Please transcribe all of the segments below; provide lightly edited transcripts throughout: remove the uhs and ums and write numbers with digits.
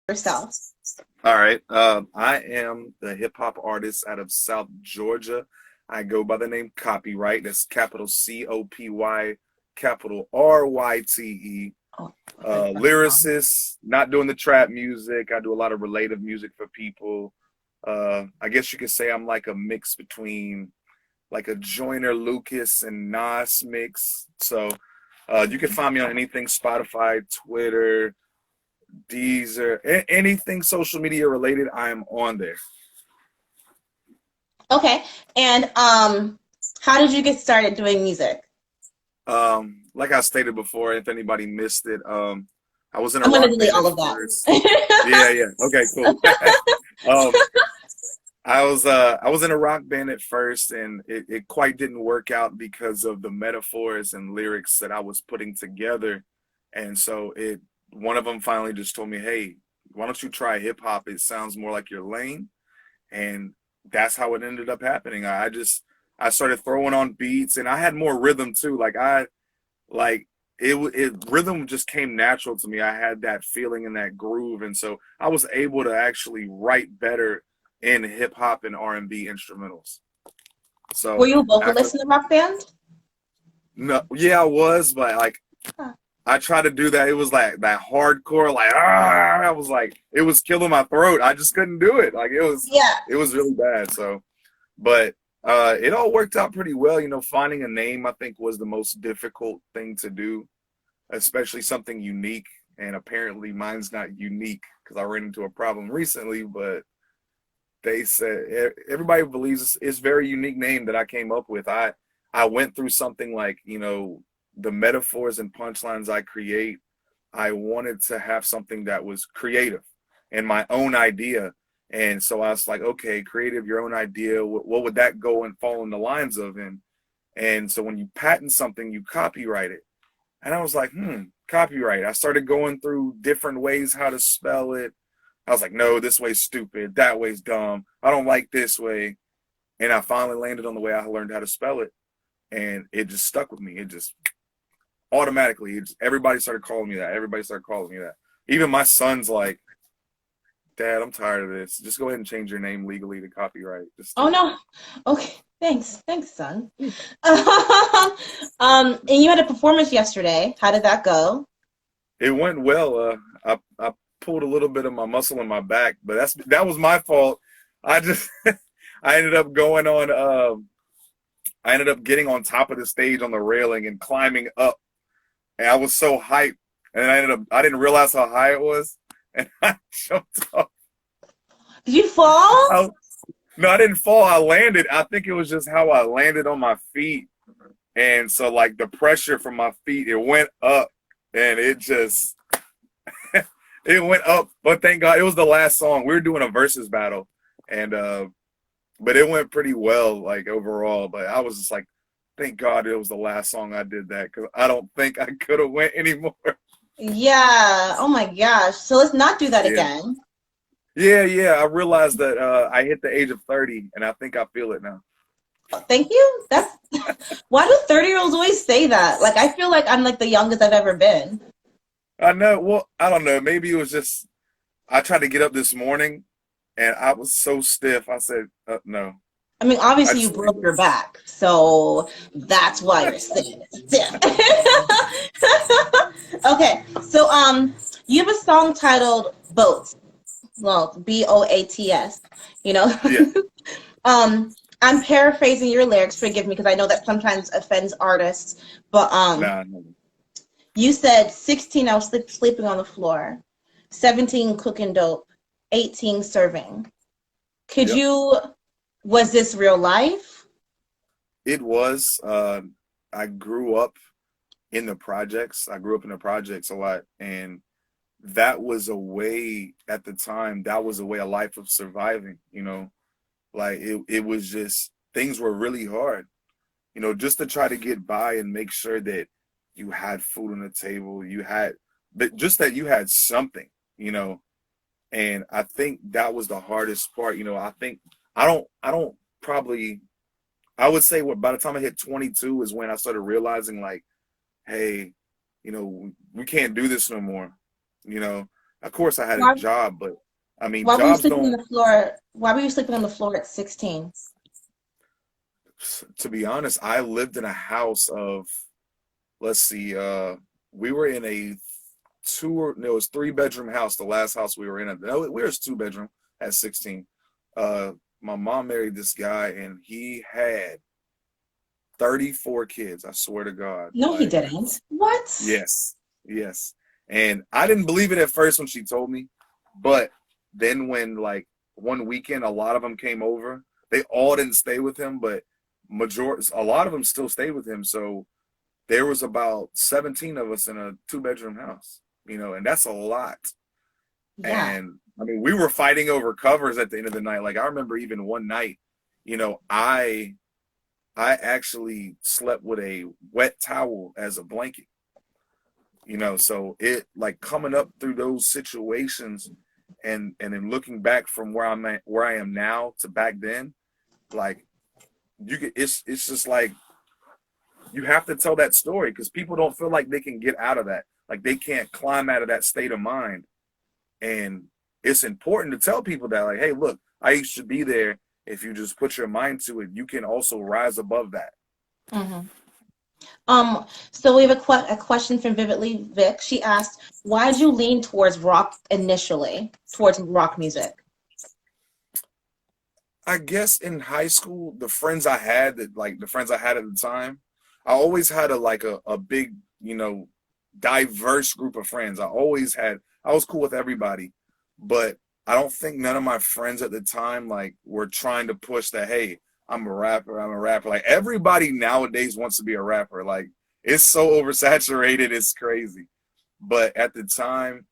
yourself. All right. I am the hip hop artist out of South Georgia. I go by the name Copyright. That's capital Copy, capital Ryte. Oh, I thought you spelled it wrong. Lyricist, not doing the trap music. I do a lot of relative music for people. I guess you could say I'm like a mix between like a Joyner Lucas and Nas mix. So you can find me on anything Spotify, Twitter, Deezer, anything social media related, I am on there. Okay. And how did you get started doing music? Like I stated before, if anybody missed it, I was in a I'm gonna rock delete band at all of first. that. Yeah, yeah. Okay, cool. um, I was in a rock band at first, and it quite didn't work out because of the metaphors and lyrics that I was putting together. And so it one of them finally just told me, "Hey, why don't you try hip hop? It sounds more like your lane." And that's how it ended up happening. I started throwing on beats, and I had more rhythm too. Like it rhythm just came natural to me. I had that feeling and that groove, and so I was able to actually write better in hip hop and R&B instrumentals. Were So you a after vocalist in the rock band? no, yeah, I was, but like Huh. I tried to do that. It was like that hardcore, like I was like it was killing my throat. I just couldn't do it. Yeah. It was really bad. So but it all worked out pretty well. You know, finding a name I think was the most difficult thing to do, especially something unique. And apparently mine's not unique because I ran into a problem recently. But they said everybody believes it's a very unique name that I came up with. I went through something like the metaphors and punchlines I create. I wanted to have something that was creative and my own idea. And so I was like, okay, creative, your own idea. What would that go and fall in the lines of? And so when you patent something, you copyright it. And I was like, copyright. I started going through different ways how to spell it. I was like, no, this way's stupid. That way's dumb. I don't like this way. And I finally landed on the way I learned how to spell it. And it just stuck with me. It just automatically, everybody started calling me that. Everybody started calling me that. Even my son's like, Dad, I'm tired of this. Just go ahead and change your name legally to copyright. Just Oh do no. Okay. Thanks, son. And you had a performance yesterday. How did that go? it. It went well. I pulled a little bit of my muscle in my back, but that was my fault. I just I ended up going on. I ended up getting on top of the stage on the railing and climbing up, and I was so hyped, and I didn't realize how high it was, and I jumped off. Did you fall? I, no, I didn't fall. I landed. I think it was just how I landed on my feet. And so like the pressure from my feet, it went up and it just it went up. But thank God it was the last song. We were doing a versus battle and but it went pretty well like overall. But I was just like, thank God it was the last song I did that because I don't think I could have went anymore. Yeah. Oh my gosh. So let's not do that Yeah. again. Yeah, yeah. I realized that I hit the age of 30 and I think I feel it now. Thank you. That's why do 30-year-olds always say that? Like I feel like I'm like the youngest I've ever been. I know. Well, I don't know. Maybe it was just I tried to get up this morning and I was so stiff. I said, no, I mean, I obviously you just laid broke there. your back, so that's why you're sitting stiff. Okay, so you have a song titled "Boats." Well, Boats. You know, Yeah, I'm paraphrasing your lyrics. Forgive me, because I know that sometimes offends artists. But nah, no. you said 16, I was sleeping on the floor. 17, cooking dope. 18, serving. Could Yep. you? Was this real life? It was. I grew up in the projects. I grew up in the projects a lot, and that was a way at the time. That was a way, a life of surviving. Like it was just things were really hard. Just to try to get by and make sure that you had food on the table, but just that you had something. You know, and I think that was the hardest part. I think I don't probably I would say what by the time I hit 22 is when I started realizing like, hey, we can't do this no more. You know, Of course, I had a Why, job, but I mean, why were you jobs sleeping on don't. the floor? Why were you sleeping on the floor at 16? To be honest, I lived in a house of, let's see, we were in a no, it was 3 bedroom house. The last house we were in, no, we were 2 bedroom at 16. Uh, my mom married this guy, and he had 34 kids. I swear to God, No, he like, didn't. What? yes, yes. And I didn't believe it at first when she told me, but then when like one weekend, a lot of them came over. They all didn't stay with him, but a lot of them still stayed with him. So there was about 17 of us in a 2 bedroom house, and that's a lot. Yeah. And I mean, we were fighting over covers at the end of the night. Like I remember even one night, I actually slept with a wet towel as a blanket. So it like coming up through those situations and then looking back from where I am now to back then, like it's just like you have to tell that story because people don't feel like they can get out of that. Like they can't climb out of that state of mind. And it's important to tell people that, like, hey, look, I used to be there. If you just put your mind to it, you can also rise above that. Hmm. So we have a question from Vividly Vic. She asked, why did you lean towards rock initially, towards rock music? I guess in high school, the friends I had the friends I had at the time, I always had a big, diverse group of friends. I was cool with everybody, but I don't think none of my friends at the time like were trying to push that, hey, I'm a rapper, I'm a rapper. Like everybody nowadays wants to be a rapper. Like it's so oversaturated, it's crazy. But at the time,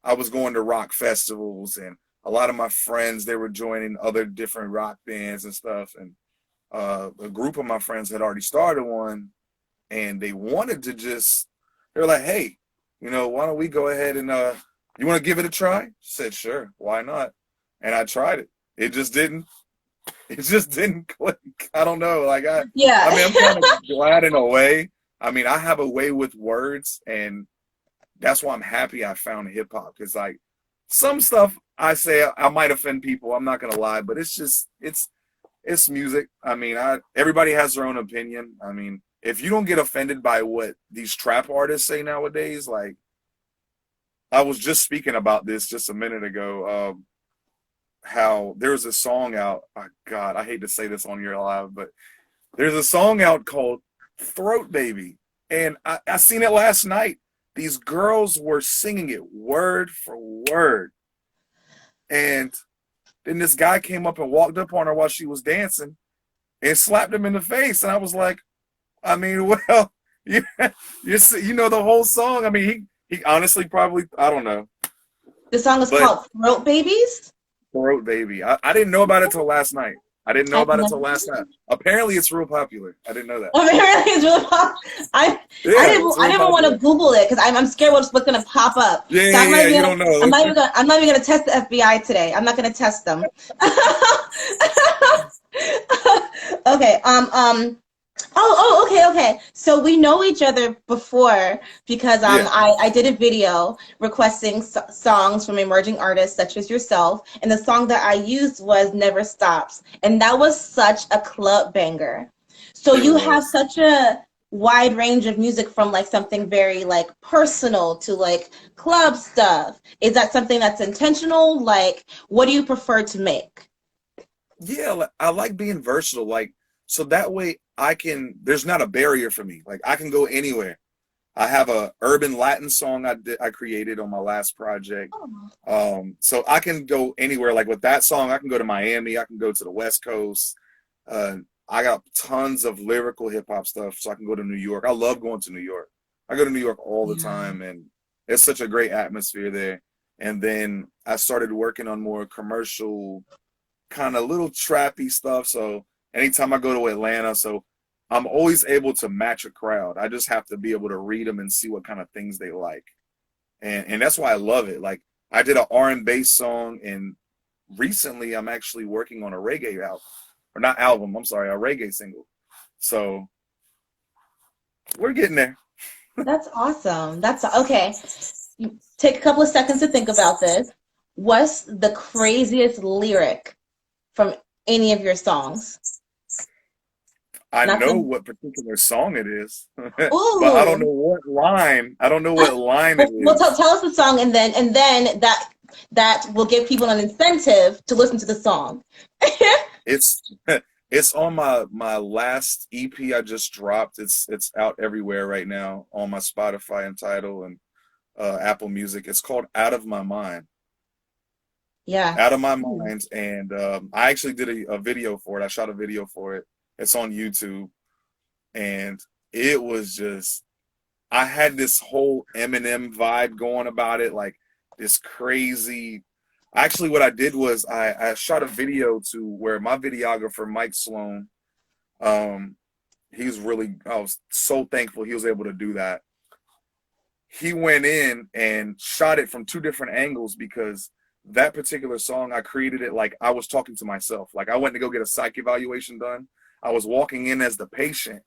I was going to rock festivals and a lot of my friends, they were joining other different rock bands and stuff. And a group of my friends had already started one and they wanted to they were like, hey, why don't we go ahead and, you want to give it a try? I said, sure, why not? And I tried it. It just didn't click. I don't know. Yeah. I mean, I'm kind of glad in a way. I mean, I have a way with words and that's why I'm happy I found hip hop because like some stuff I say I might offend people. I'm not gonna lie, but it's music. I mean, everybody has their own opinion. I mean, if you don't get offended by what these trap artists say nowadays, like I was just speaking about this just a minute ago. How there's a song out. Oh God, I hate to say this on your live, but there's a song out called "Throat Baby," and I seen it last night. These girls were singing it word for word. And then this guy came up and walked up on her while she was dancing and slapped him in the face. And I was like, I mean, well, you, you know the whole song. I mean, he honestly probably, I don't know. The song is But called Throat Babies. Throat Baby, I didn't know about it till last night. I didn't know I've about it never till last night. Apparently, it's real popular. I didn't know that. I mean, really, it's really I I Yeah, didn't it's I real didn't even want to popular. Google it because I'm scared what's gonna pop up. Yeah, So yeah, yeah. You don't know. I'm not even gonna test the FBI today. I'm not gonna test them. Okay. Okay. So we know each other before because Yeah. I did a video requesting songs from emerging artists such as yourself, and the song that I used was "Never Stops," and that was such a club banger. So It you have was. such a wide range of music from like something very like personal to like club stuff. Is that something that's intentional? Like, what do you prefer to make? Yeah, I like being versatile. Like, so that way there's not a barrier for me. Like, I can go anywhere. I have a urban Latin song I created on my last project. Oh, So I can go anywhere. Like with that song, I can go to Miami. I can go to the West Coast. Uh, I got tons of lyrical hip hop stuff, so I can go to New York. I love going to New York. I go to New York all the yeah. time, and it's such a great atmosphere there. And then I started working on more commercial kind of little trappy stuff. So anytime I go to Atlanta, so I'm always able to match a crowd. I just have to be able to read them and see what kind of things they like. And that's why I love it. Like I did an R&B song and recently I'm actually working on a reggae album. Or not album, I'm sorry, a reggae single. So we're getting there. That's awesome. That's okay. Take a couple of seconds to think about this. What's the craziest lyric from any of your songs? I Not know the, what particular song it is, but I don't know ooh. what line. I don't know what line it Well, is. tell us the song, and then that will give people an incentive to listen to the song. It's it's on my last EP I just dropped. It's out everywhere right now on my Spotify and Tidal and Apple Music. It's called "Out of My Mind." Yeah. Out of My Mind, and I actually did a video for it. I shot a video for it. It's on YouTube, and it was just I had this whole Eminem vibe going about it, like this crazy. Actually, what I did was I shot a video to where my videographer Mike Sloan, um, he's really I was so thankful he was able to do that. He went in and shot it from two different angles because that particular song I created it like I was talking to myself. Like I went to go get a psych evaluation done. I was walking in as the patient,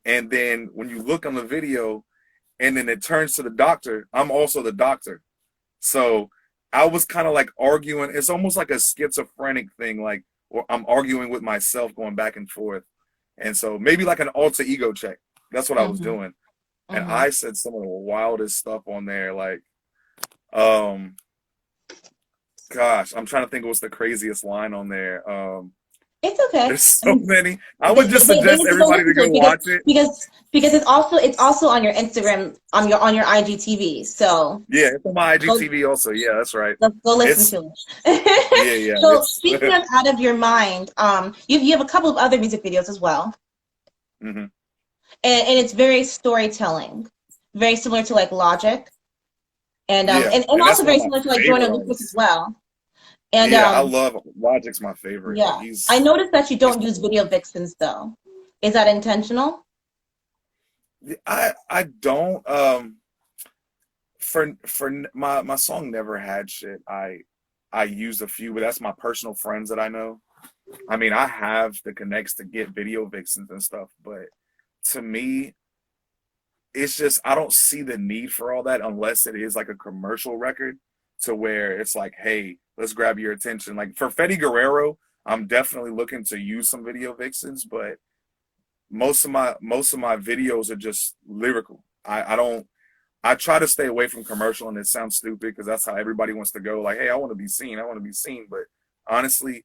and then when you look on the video, and then it turns to the doctor, I'm also the doctor. So I was kind of like arguing. It's almost like a schizophrenic thing, like or I'm arguing with myself, going back and forth. And so maybe like an alter ego check. That's what I was Mm-hmm. doing. And Mm-hmm. I said some of the wildest stuff on there, like, um, gosh, I'm trying to think of what's the craziest line on there. It's okay. There's I so mean, many. I they, would they, just they suggest need to go everybody listen to to go it watch it. because it's also on your Instagram on your IGTV. So Yeah, it's on my go IGTV also. Yeah, that's right. go listen It's to it. yeah, yeah. So It's speaking of out of your mind, you have a couple of other music videos as well, hmm and it's very storytelling, very similar to like Logic, and yeah, and and that's also one very of my similar to like Joyner favorite Lucas as artists. well. And Yeah, I love Logic's my favorite. Like yeah, I noticed that you he's don't use video vixens though. Is that intentional? I don't for my song Never Had Shit. I used a few, but that's my personal friends that I know. I mean, I have the connects to get video vixens and stuff, but to me, it's just I don't see the need for all that unless it is like a commercial record to where it's like, hey, let's grab your attention. Like for Fetty Guerrero, I'm definitely looking to use some video vixens, but most of my videos are just lyrical. I don't I try to stay away from commercial, and it sounds stupid because that's how everybody wants to go. Like, hey, I want to be seen. I want to be seen. But honestly,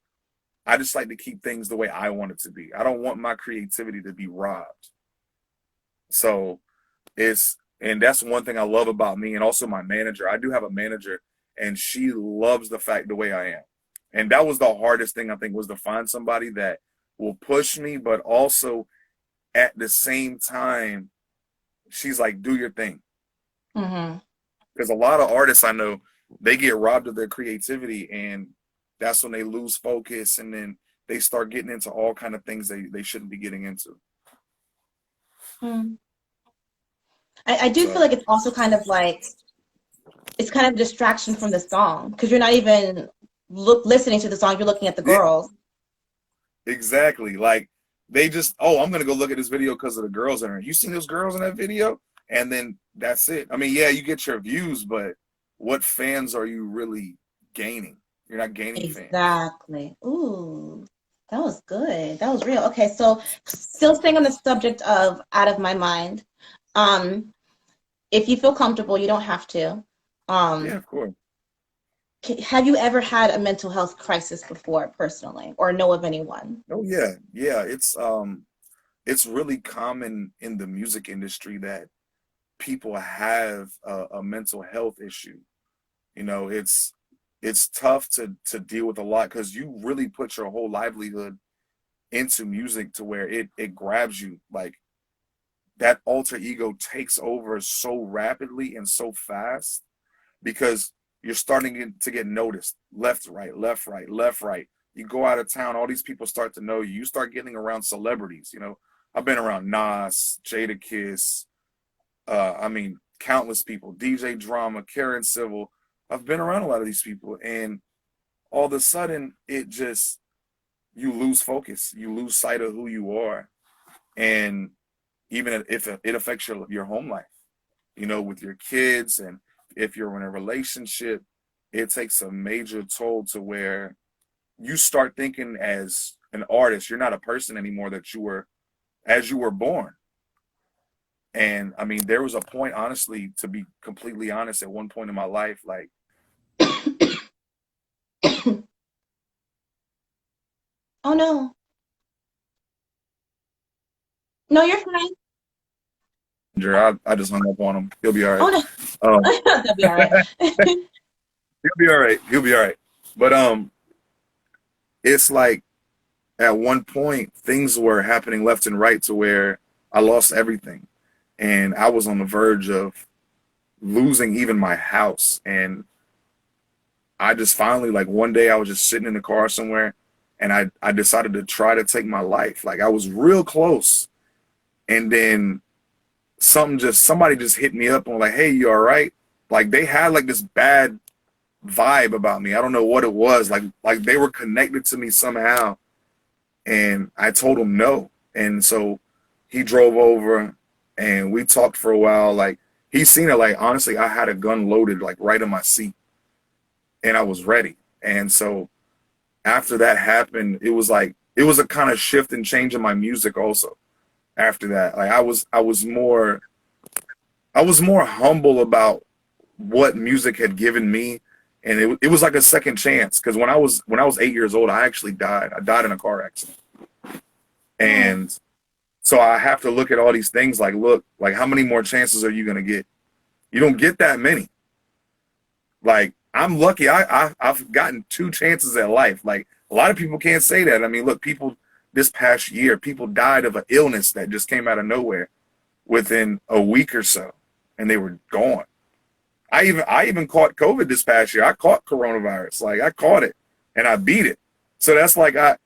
I just like to keep things the way I want it to be. I don't want my creativity to be robbed. So and that's one thing I love about me and also my manager. I do have a manager, and she loves the fact the way I am. And that was the hardest thing I think was to find somebody that will push me, but also at the same time, she's like, do your thing. Mm-hmm. Because a lot of artists I know, they get robbed of their creativity, and that's when they lose focus, and then they start getting into all kind of things they shouldn't be getting into. Hmm. I do feel So like it's also kind of like it's kind of a distraction from the song because you're not even listening to the song, you're looking at the yeah, girls. exactly. Like they just, oh, I'm gonna go look at this video because of the girls in it. You seen those girls in that video? And then that's it. I mean, yeah, you get your views, but what fans are you really gaining? You're not gaining fans. Exactly. Ooh, that was good. That was real. Okay, so still staying on the subject of out of my mind. Um, if you feel comfortable, you don't have to. Yeah, Um, of course. have you ever had a mental health crisis before personally or know of anyone? Oh yeah, yeah. It's really common in the music industry that people have a mental health issue. You know, it's tough to deal with a lot because you really put your whole livelihood into music to where it grabs you like that alter ego takes over so rapidly and so fast because you're starting to get noticed left, right, left, right, left, right. You go out of town, all these people start to know you. You start getting around celebrities. You know, I've been around Nas, Jada Kiss, I mean, countless people, DJ Drama, Karen Civil. I've been around a lot of these people, and all of a sudden, it just you lose focus, you lose sight of who you are, and even if it affects your home life, you know, with your kids and if you're in a relationship, it takes a major toll to where you start thinking as an artist, you're not a person anymore that you were as you were born. And I mean, there was a point, honestly, to be completely honest, at one point in my life, like, Oh no. No, you're fine. I just hung up on him. He'll be all right. Oh no. Um, That'll be all right. he'll be all right. He'll be all right. But it's like at one point things were happening left and right to where I lost everything, and I was on the verge of losing even my house. And I just finally, like, one day I was just sitting in the car somewhere, and I decided to try to take my life. Like, I was real close, and then somebody just hit me up and was like, "Hey, you all right?" Like, they had like this bad vibe about me. I don't know what it was. Like they were connected to me somehow, and I told him no. And so he drove over, and we talked for a while. Like, he seen it. Like, honestly, I had a gun loaded like right in my seat, and I was ready. And so after that happened, it was like it was a kind of shift and change in my music also. After that, like, I was more humble about what music had given me, and it was like a second chance. Because when I was 8 years old, I actually died. I died in a car accident. Oh, And so I have to look at all these things like, look, like, how many more chances are you gonna get? You don't get that many. Like, I'm lucky. I've gotten two chances at life. Like, a lot of people can't say that. I mean, look, people this past year, people died of an illness that just came out of nowhere within a week or so, and they were gone. I even caught COVID this past year. I caught coronavirus. Like, I caught it and I beat it. So that's like I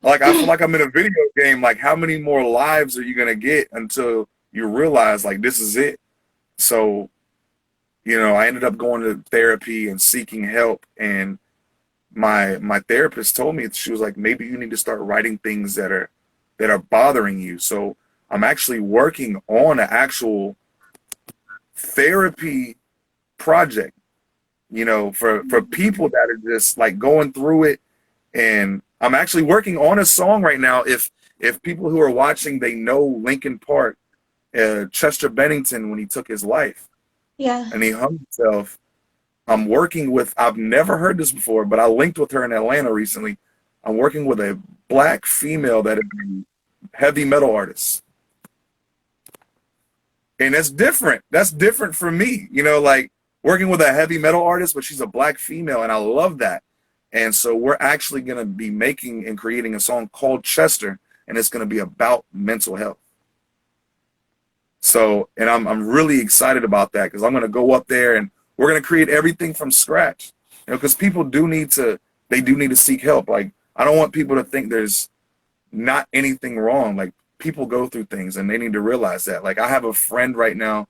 feel like I'm in a video game. Like, how many more lives are you gonna get until you realize, like, this is it? So, I ended up going to therapy and seeking help, and my therapist told me, she was like, maybe you need to start writing things that are bothering you. So I'm actually working on an actual therapy project, for people that are just like going through it. And I'm actually working on a song right now. If people who are watching, they know Linkin Park, Chester Bennington, when he took his life yeah. and he hung himself. I've never heard this before, but I linked with her in Atlanta recently. I'm working with a black female that is a heavy metal artist. And that's different. That's different for me, like, working with a heavy metal artist, but she's a black female, and I love that. And so we're actually going to be making and creating a song called Chester, and it's going to be about mental health. So, and I'm really excited about that, because I'm going to go up there and we're going to create everything from scratch. Because people they do need to seek help. Like, I don't want people to think there's not anything wrong. Like, people go through things and they need to realize that. Like, I have a friend right now,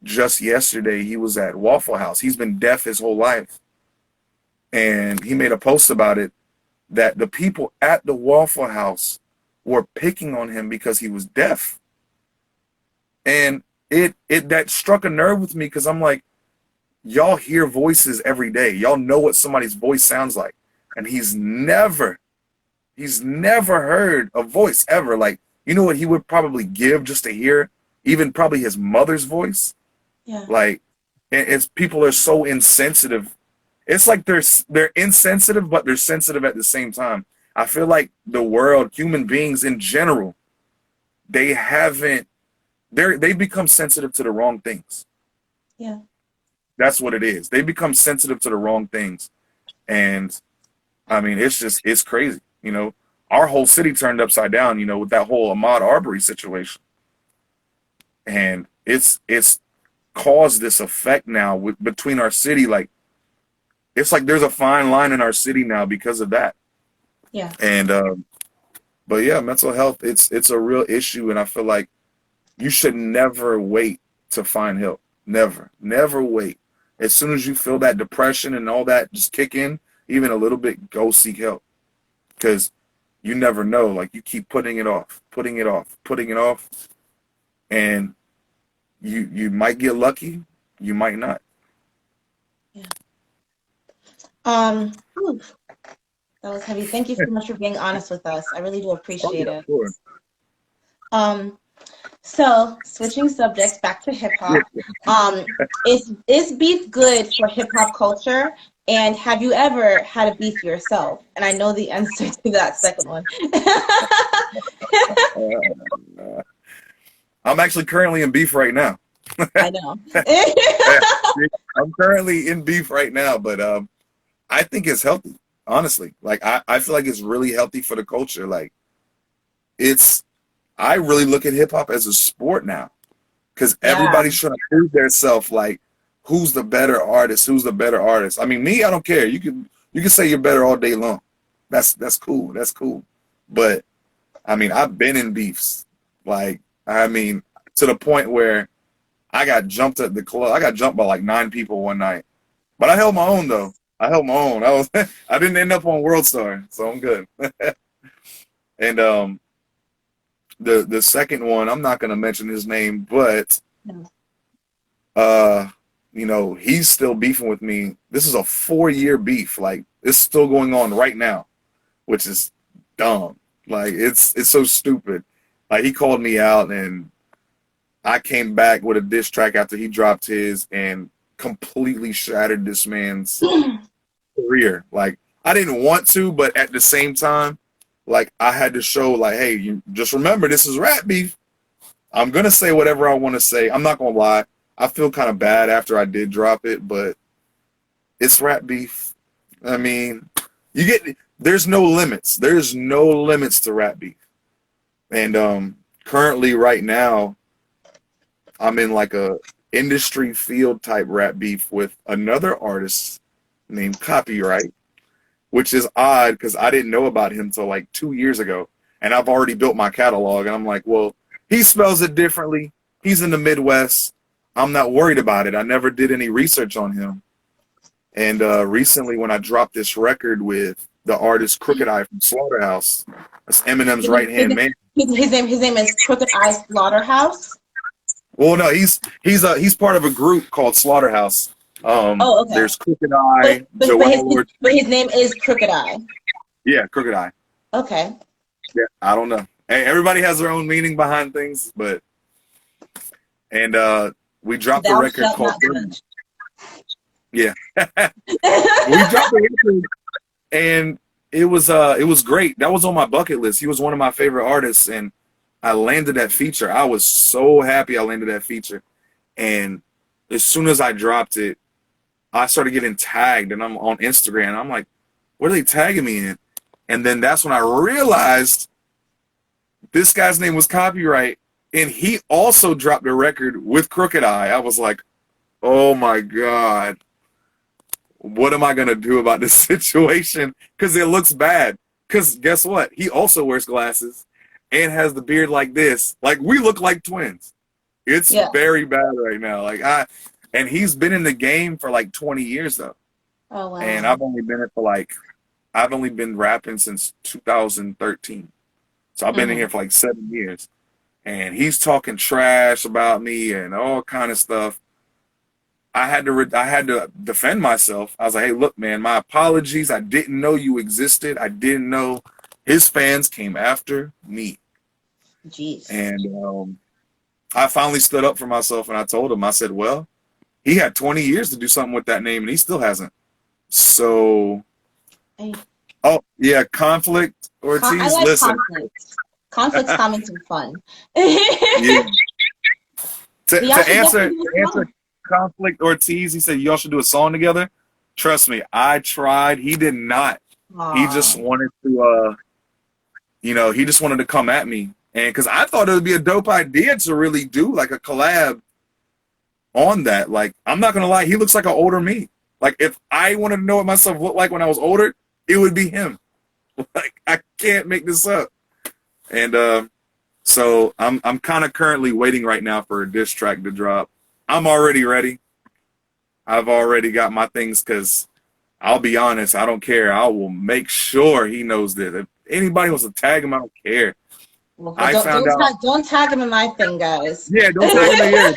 just yesterday, he was at Waffle House. He's been deaf his whole life. And he made a post about it, that the people at the Waffle House were picking on him because he was deaf. And it that struck a nerve with me, because I'm like, y'all hear voices every day. Y'all know what somebody's voice sounds like. And he's never heard a voice ever. Like, you know what he would probably give just to hear, even probably his mother's voice? Yeah. Like, it's people are so insensitive. It's like they're insensitive, but they're sensitive at the same time. I feel like the world, human beings in general, they haven't they become sensitive to the wrong things. Yeah. That's what it is. They become sensitive to the wrong things. And I mean, it's crazy. Our whole city turned upside down, with that whole Ahmaud Arbery situation. And it's caused this effect now between our city. Like, it's like there's a fine line in our city now because of that. Yeah. And but yeah, mental health, it's a real issue, and I feel like you should never wait to find help. Never wait. As soon as you feel that depression and all that just kick in, even a little bit, go seek help. Because you never know. Like, you keep putting it off, putting it off, and you might get lucky, you might not. Yeah. Whew, that was heavy. Thank you so much for being honest with us. I really do Oh appreciate yeah, it. sure. Um, so switching subjects back to hip Yeah. hop. Is beef good for hip hop culture? And have you ever had a beef yourself? And I know the answer to that second one. Uh, I'm actually currently in beef right now. I know. Yeah, I'm currently in beef right now, but I think it's healthy. Honestly, like I feel like it's really healthy for the culture. Like it's, I really look at hip hop as a sport now because Yeah, everybody's trying to prove themselves. Like, who's the better artist? Who's the better artist? I mean, me, I don't care. You can say you're better all day long. That's cool. That's cool. But I mean, I've been in beefs. Like, I mean, to the point where I got jumped at the club. I got jumped by like 9 people one night. But I held my own though. I held my own. I was I didn't end up on World Star, so I'm good. And the second one, I'm not gonna mention his name, but uh he's still beefing with me. This is a 4-year beef. Like it's still going on right now, which is dumb. Like it's so stupid. Like he called me out and I came back with a diss track after he dropped his and completely shattered this man's career. Like I didn't want to, but at the same time, like I had to show like, hey, you just remember this is rap beef. I'm gonna say whatever I want to say. I'm not gonna lie. I feel kind of bad after I did drop it, but it's rap beef. I mean, you get there's no limits. There's no limits to rap beef. And currently right now, I'm in like a industry field type rap beef with another artist named Copyright, which is odd because I didn't know about him till like 2 years ago. And I've already built my catalog. And I'm like, well, he spells it differently. He's in the Midwest. I'm not worried about it. I never did any research on him. And recently, when I dropped this record with the artist Crooked Eye from Slaughterhouse, that's Eminem's his, right his, hand man. his name is Crooked Eye Slaughterhouse. Well, no, he's part of a group called Slaughterhouse. Oh, okay. There's Crooked Eye, Joel Lord. But his name is Crooked Eye. Yeah, Crooked Eye. Okay. Yeah, I don't know. Hey, everybody has their own meaning behind things, but and we dropped a Thou record shalt called not Burn. judge. Yeah. We dropped a record and it was great. That was on my bucket list. He was one of my favorite artists and I landed that feature. I was so happy I landed that feature. And as soon as I dropped it, I started getting tagged and I'm on Instagram. I'm like, what are they tagging me in? And then that's when I realized this guy's name was Copyright, and he also dropped a record with Crooked Eye. I was like, oh my God, what am I going to do about this situation? Because it looks bad. Because guess what? He also wears glasses and has the beard like this. Like, we look like twins. It's Yeah. very bad right now. And he's been in the game for like 20 years, though. Oh, And wow. I've only been rapping since 2013. So I've been in Hmm. here for like 7 years. And he's talking trash about me and all kind of stuff. I had to defend myself. I was like, hey, look, man, my apologies. I didn't know you existed. I didn't know his fans came after me. Jeez. And I finally stood up for myself and I told him, I said, well, he had 20 years to do something with that name and he still hasn't. So, I, oh, yeah, Conflict I Ortiz, like listen. conflict. Conflict's coming to fun. Yeah. To, Y'all to should answer definitely do to a answer song. Conflict Ortiz, he said y'all should do a song together. Trust me, I tried. He did not. He Aw. just wanted to he just wanted to come at me. And because I thought it would be a dope idea to really do like a collab on that. Like, I'm not gonna lie, he looks like an older me. Like if I wanted to know what myself looked like when I was older, it would be him. Like I can't make this up. And so I'm kind of currently waiting right now for a diss track to drop. I'm already ready. I've already got my things because I'll be honest, I don't care. I will make sure he knows this. If anybody wants to tag him, I don't care. Well, I don't found out. don't tag him in my thing, guys. Yeah, don't tag him in here.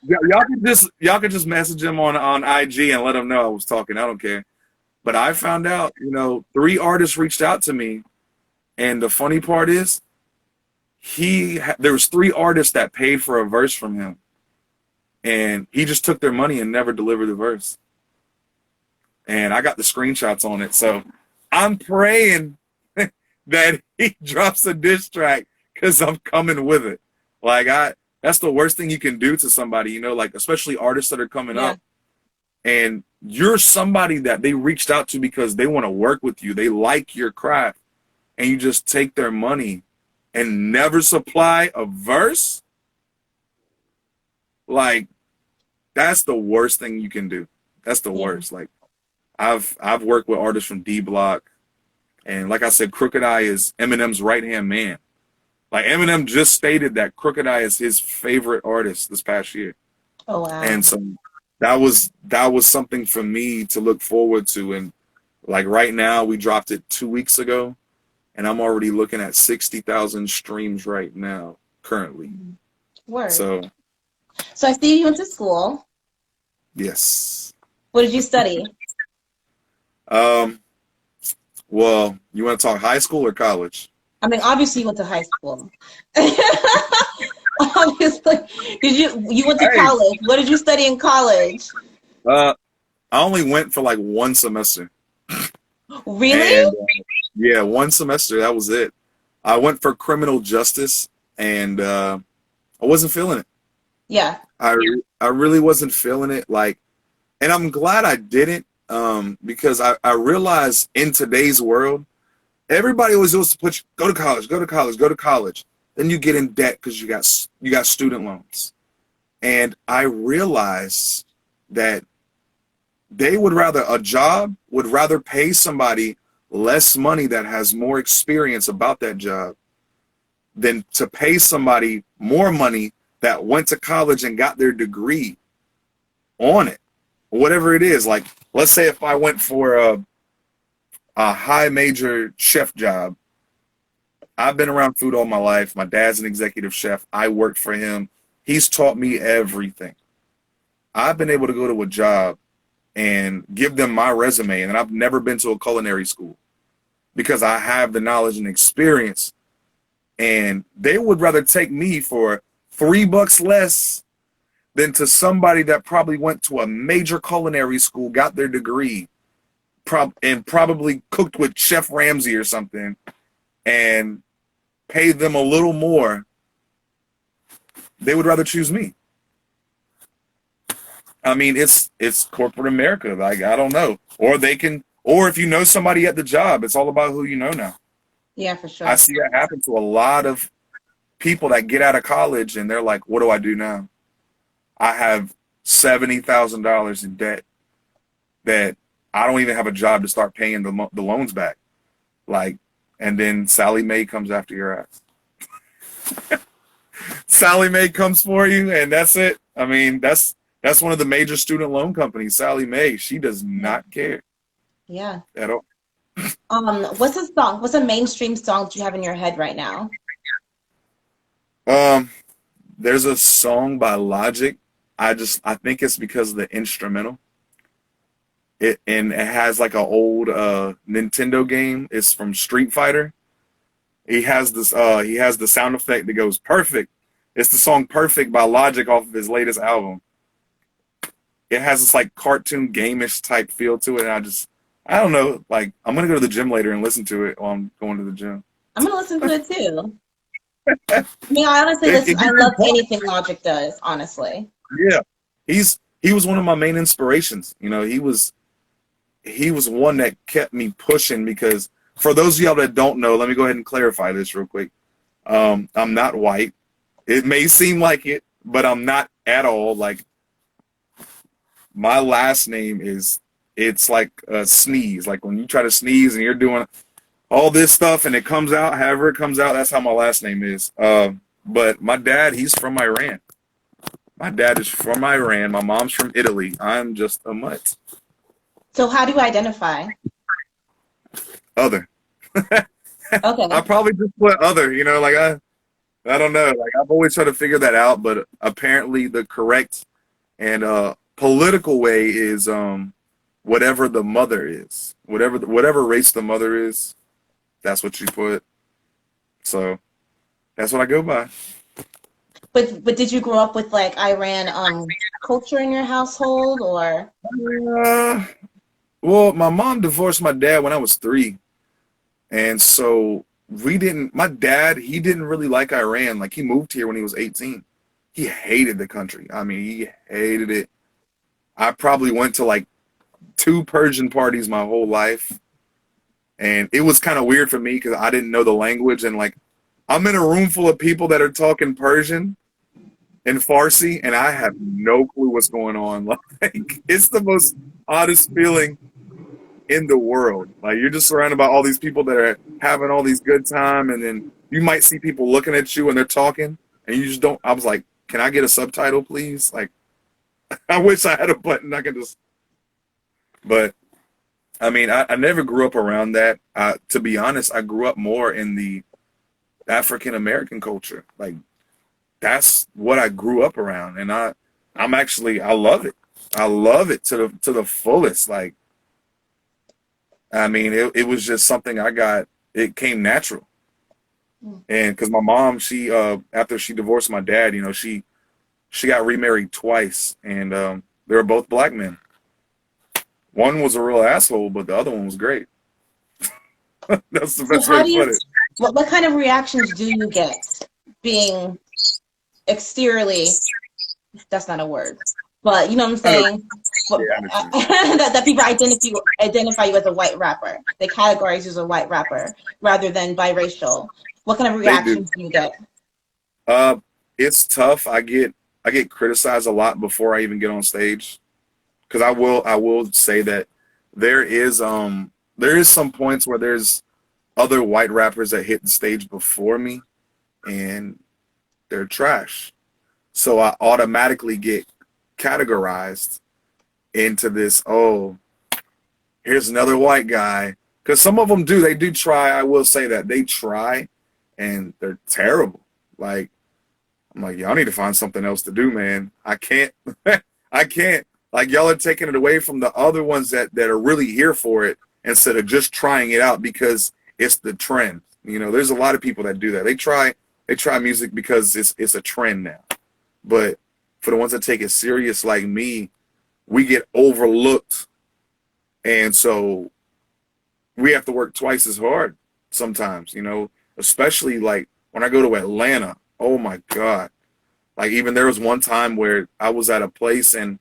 y'all can just message him on IG and let him know I was talking. I don't care. But I found out, 3 artists reached out to me, and the funny part is, there was 3 artists that paid for a verse from him, and he just took their money and never delivered the verse. And I got the screenshots on it, so I'm praying that he drops a diss track because I'm coming with it. Like that's the worst thing you can do to somebody, like especially artists that are coming up, and you're somebody that they reached out to because they want to work with you, they like your craft, and you just take their money and never supply a verse. Like, that's the worst thing you can do. That's the worst. Like, I've worked with artists from D Block, and like I said, Crooked I is Eminem's right-hand man. Like, Eminem just stated that Crooked I is his favorite artist this past year. Oh wow. And so that was something for me to look forward to. And like right now, we dropped it 2 weeks ago, and I'm already looking at 60,000 streams right now, currently. Word. So I see you went to school. Yes. What did you study? Well, you want to talk high school or college? I mean, obviously you went to high school. Obviously, you went to college? What did you study in college? I only went for like 1 semester. Really? And, yeah, 1 semester. That was it. I went for criminal justice, and I wasn't feeling it. Yeah. I really wasn't feeling it. Like, and I'm glad I didn't, because I realized in today's world, everybody always wants to put you, go to college, go to college, go to college. Then you get in debt because you got student loans. And I realized that a job would rather pay somebody less money that has more experience about that job than to pay somebody more money that went to college and got their degree on it, whatever it is. Like, let's say if I went for a high major chef job. I've been around food all my life. My dad's an executive chef. I worked for him. He's taught me everything. I've been able to go to a job and give them my resume, and I've never been to a culinary school because I have the knowledge and experience. And they would rather take me for $3 less than to somebody that probably went to a major culinary school, got their degree, and probably cooked with Chef Ramsay or something, and pay them a little more. They would rather choose me. I mean, it's corporate America. Like, I don't know. Or if you know somebody at the job, it's all about who you know now. Yeah, for sure. I see that happen to a lot of people that get out of college and they're like, what do I do now? I have $70,000 in debt that I don't even have a job to start paying the loans back. Like, and then Sally Mae comes after your ass. Sally Mae comes for you, and that's it. I mean, that's one of the major student loan companies, Sally Mae. She does not care. Yeah. At all. What's a song? What's a mainstream song that you have in your head right now? There's a song by Logic. I think it's because of the instrumental. It has like an old Nintendo game. It's from Street Fighter. He has the sound effect that goes perfect. It's the song Perfect by Logic off of his latest album. It has this like cartoon game-ish type feel to it, and I don't know, like, I'm gonna go to the gym later and listen to it while I'm going to the gym. I'm gonna listen to it too. I mean, I honestly I love anything Logic does, honestly. Yeah. He was one of my main inspirations. He was one that kept me pushing, because for those of y'all that don't know, let me go ahead and clarify this real quick. I'm not white. It may seem like it, but I'm not at all. Like, my last name it's like a sneeze. Like when you try to sneeze and you're doing all this stuff and it comes out, however it comes out, that's how my last name is. But my dad, he's from Iran. My dad is from Iran. My mom's from Italy. I'm just a mutt. So how do you identify? Other. Okay. I probably just put other, I don't know. Like I've always tried to figure that out, but apparently the correct and political way is whatever the mother is, whatever race the mother is, that's what you put. So that's what I go by. But did you grow up with like Iran culture in your household or? Uh, well, my mom divorced my dad when I was 3, and so we didn't. My dad, he didn't really like Iran. Like he moved here when he was 18. He hated the country. I mean, he hated it. I probably went to like 2 Persian parties my whole life, and it was kind of weird for me because I didn't know the language, and like I'm in a room full of people that are talking Persian and Farsi, and I have no clue what's going on. Like it's the most oddest feeling in the world. Like you're just surrounded by all these people that are having all these good time, and then you might see people looking at you and they're talking, and you just don't. I was like, can I get a subtitle, please? Like I wish I had a button I could just. But I mean, I never grew up around that. To be honest, I grew up more in the African American culture. Like that's what I grew up around, and I'm actually I love it. I love it to the fullest. Like I mean, it was just something I got. It came natural, and because my mom, she after she divorced my dad, you know, she got remarried twice, and they were both black men. One was a real asshole, but the other one was great. That's the So best way how to do you, put it. what kind of reactions do you get being exteriorly, that's not a word, but you know what I'm I know. saying? But, Yeah, I understand. that people identify you as a white rapper. They categorize you as a white rapper rather than biracial. What kind of They do. reactions do you get? Uh, it's tough. I get criticized a lot before I even get on stage because I will say that there is there is some points where there's other white rappers that hit the stage before me and they're trash. So I automatically get categorized into this, oh, here's another white guy. Because some of them do, they do try. I will say that they try and they're terrible. Like, I'm like, y'all need to find something else to do, man. I can't, I can't. Like, y'all are taking it away from the other ones that are really here for it instead of just trying it out because it's the trend. You know, there's a lot of people that do that. They try music because it's a trend now. But for the ones that take it serious like me, we get overlooked. And so we have to work twice as hard sometimes, you know, especially like when I go to Atlanta. Oh my God. Like even there was one time where I was at a place and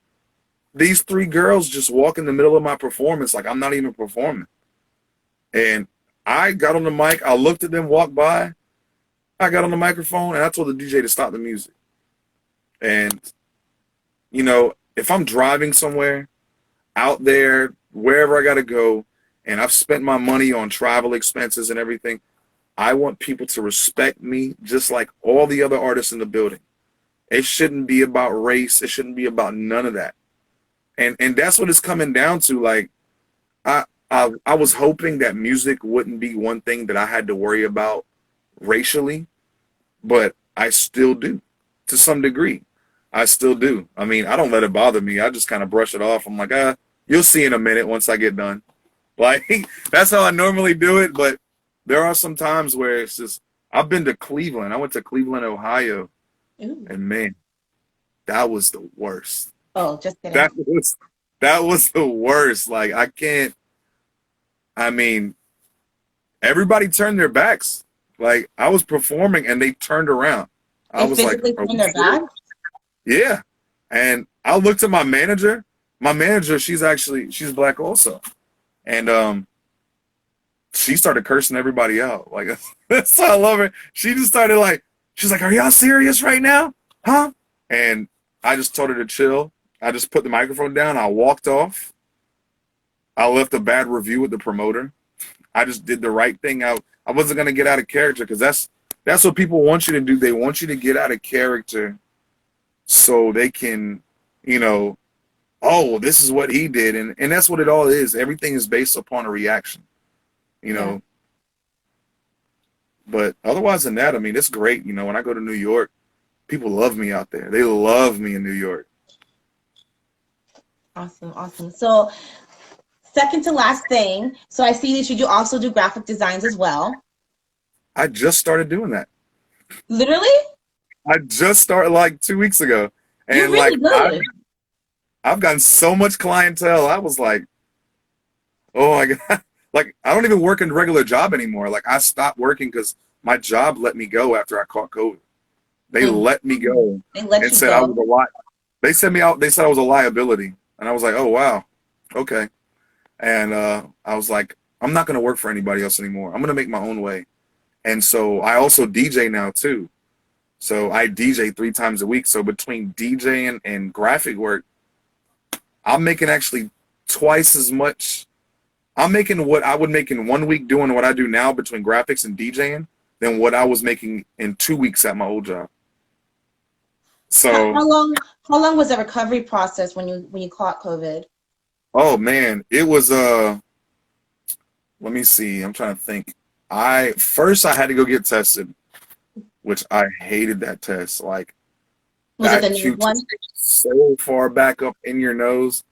these 3 girls just walk in the middle of my performance like I'm not even performing. And I got on the mic, I looked at them walk by, I got on the microphone and I told the DJ to stop the music. And you know, if I'm driving somewhere out there, wherever I got to go, and I've spent my money on travel expenses and everything, I want people to respect me just like all the other artists in the building. It shouldn't be about race. It shouldn't be about none of that. And that's what it's coming down to. Like I was hoping that music wouldn't be one thing that I had to worry about racially, but I still do to some degree. I still do. I mean, I don't let it bother me. I just kind of brush it off. I'm like, you'll see in a minute once I get done. Like that's how I normally do it. But there are some times where it's just I've been to Cleveland. I went to Cleveland, Ohio, Ooh. and man, that was the worst. Oh, just kidding. That was the worst. Like I can't. I mean, everybody turned their backs. Like I was performing and they turned around. I They was like, physically are turn we their back? serious? Yeah. And I looked at my manager. My manager, she's black also. And she started cursing everybody out. Like that's why I love her. She just started like, she's like, are y'all serious right now? Huh? And I just told her to chill. I just put the microphone down. I walked off. I left a bad review with the promoter. I just did the right thing. I wasn't gonna get out of character because that's what people want you to do. They want you to get out of character so they can, you know, oh, well, this is what he did, and that's what it all is. Everything is based upon a reaction, you Yeah. know. But otherwise than that, I mean, it's great. You know, when I go to New York, people love me out there. They love me in New York. Awesome, awesome. So second to last thing, so I see that you do also do graphic designs as well. I just started doing that. Literally? I just started like 2 weeks ago, You're and really like good. I've gotten so much clientele. I was like, oh my god, like I don't even work a regular job anymore. Like I stopped working because my job let me go after I caught COVID. They Mm, let me go they let and you said I was go. a lot. They sent me out. They said I was a liability, and I was like, oh wow, okay. And I was like, I'm not gonna work for anybody else anymore. I'm gonna make my own way. And so I also DJ now too. So I DJ 3 times a week. So between DJing and graphic work, I'm making actually twice as much. I'm making what I would make in 1 week doing what I do now between graphics and DJing than what I was making in 2 weeks at my old job. How, So, how long how long was the recovery process when you caught COVID? oh man, it was let me see. I'm trying to think. I had to go get tested, which I hated that test. Like Was it the that nose Q-tip one? is so far back up in your nose.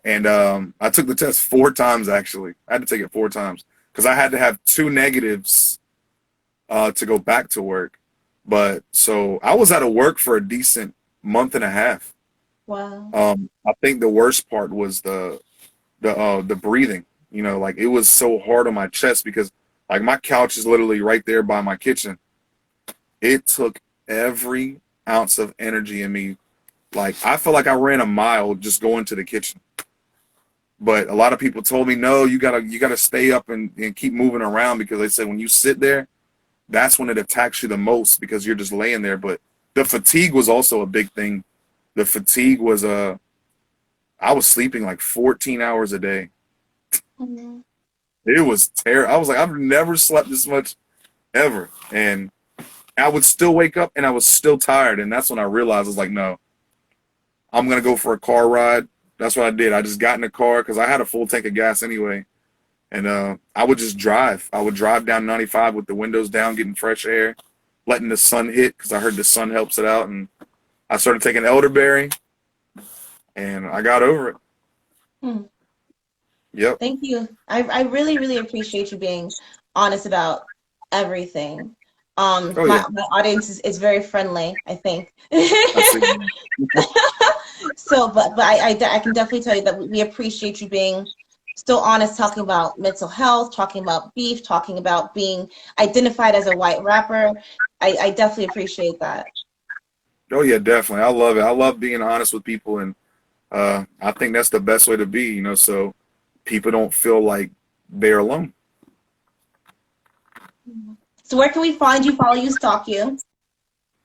And I took the test 4 times actually. I had to take it 4 times because I had to have 2 negatives to go back to work. But so I was out of work for a decent month and a half. Wow. I think the worst part was the breathing. You know, like it was so hard on my chest because like my couch is literally right there by my kitchen. It took every ounce of energy in me. Like I felt like I ran a mile just going to the kitchen. But a lot of people told me, no, you gotta stay up and keep moving around because they said when you sit there, that's when it attacks you the most because you're just laying there. But the fatigue was also a big thing. The fatigue was I was sleeping like 14 hours a day. Mhm. It was terrible. I was like, I've never slept this much ever. And I would still wake up and I was still tired. And that's when I realized I was like, no, I'm gonna go for a car ride. That's what I did. I just got in the car because I had a full tank of gas anyway. And I would just drive. I would drive down 95 with the windows down, getting fresh air, letting the sun hit because I heard the sun helps it out. And I started taking elderberry, and I got over it. Hmm. Yep. Thank you. I really, really appreciate you being honest about everything. Oh yeah. My audience is very friendly, I think. I see. So, but I can definitely tell you that we appreciate you being still honest, talking about mental health, talking about beef, talking about being identified as a white rapper. I definitely appreciate that. Oh yeah, definitely. I love it. I love being honest with people, and I think that's the best way to be. You know, so people don't feel like they're alone. So where can we find you, follow you, stalk you?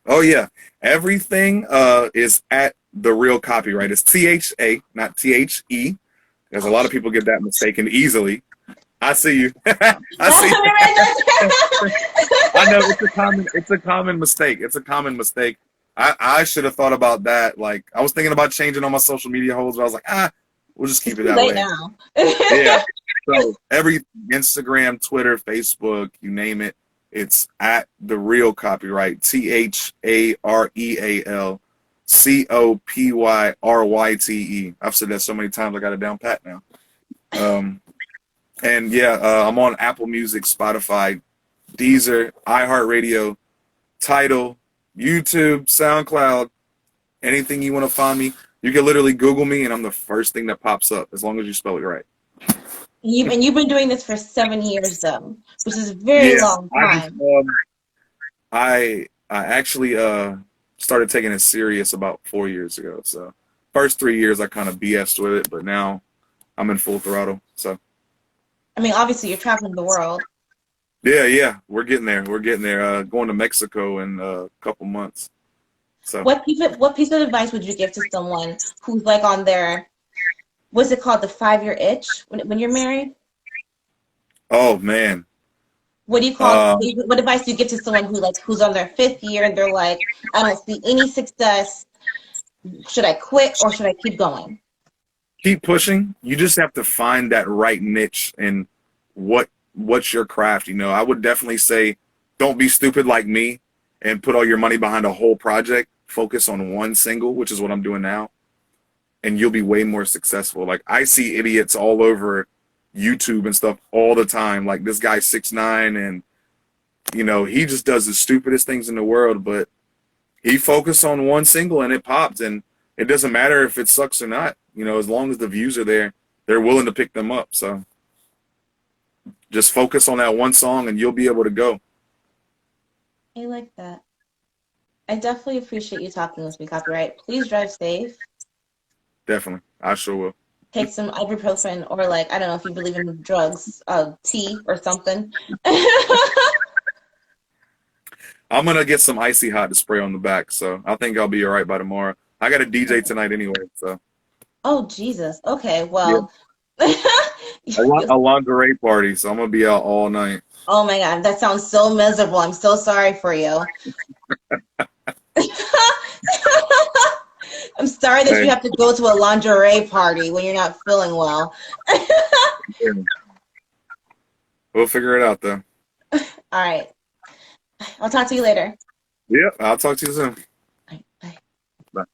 Oh yeah, everything is at the real copyright. It's THA, not THE, because a lot of people get that mistaken easily. I see you. I see. I know it's a common mistake. It's a common mistake. I should have thought about that. Like I was thinking about changing all my social media holds, but I was like, we'll just It's keep it too that late way. now. Yeah. So every Instagram, Twitter, Facebook, you name it, it's at the real copyright. THAREALCOPYRYTE. I've said that so many times I got it down pat now. Um, and yeah, I'm on Apple Music, Spotify, Deezer, iHeartRadio, Tidal, YouTube, SoundCloud, anything you want to find me. You can literally Google me, and I'm the first thing that pops up as long as you spell it right. And you've been doing this for 7 years, though, which is a very Yeah, long I just time. I actually started taking it serious about 4 years ago. So first 3 years I kind of BS'd with it, but now I'm in full throttle. So I mean, obviously, you're traveling the world. yeah, we're getting there. We're getting there. Going to Mexico in a couple months. So What piece of advice would you give to someone who's like on their, what's it called, the 5-year itch when you're married? oh man. What do you call, Uh, what advice do you give to someone who's on their 5th year and they're like, I don't see any success. Should I quit or should I keep going? keep pushing. You just have to find that right niche and what's your craft. You know, I would definitely say don't be stupid like me and put all your money behind a whole project. Focus on one single, which is what I'm doing now, and you'll be way more successful. Like I see idiots all over YouTube and stuff all the time. Like this guy 6ix9ine, and you know, he just does the stupidest things in the world, but he focused on one single and it popped, and it doesn't matter if it sucks or not. You know, as long as the views are there, they're willing to pick them up. So just focus on that one song and you'll be able to go. I like that. I definitely appreciate you talking with me, Copyright. Please drive safe. Definitely. I sure will. Take some ibuprofen, or like, I don't know if you believe in drugs, tea or something. I'm going to get some Icy Hot to spray on the back, so I think I'll be all right by tomorrow. I got a DJ tonight anyway, so. Oh, Jesus. Okay, Yeah. well. A lingerie party, so I'm going to be out all night. Oh my God, that sounds so miserable. I'm so sorry for you. I'm sorry that you have to go to a lingerie party when you're not feeling well. We'll figure it out, though. All right. I'll talk to you later. Yep, I'll talk to you soon. Bye. Bye.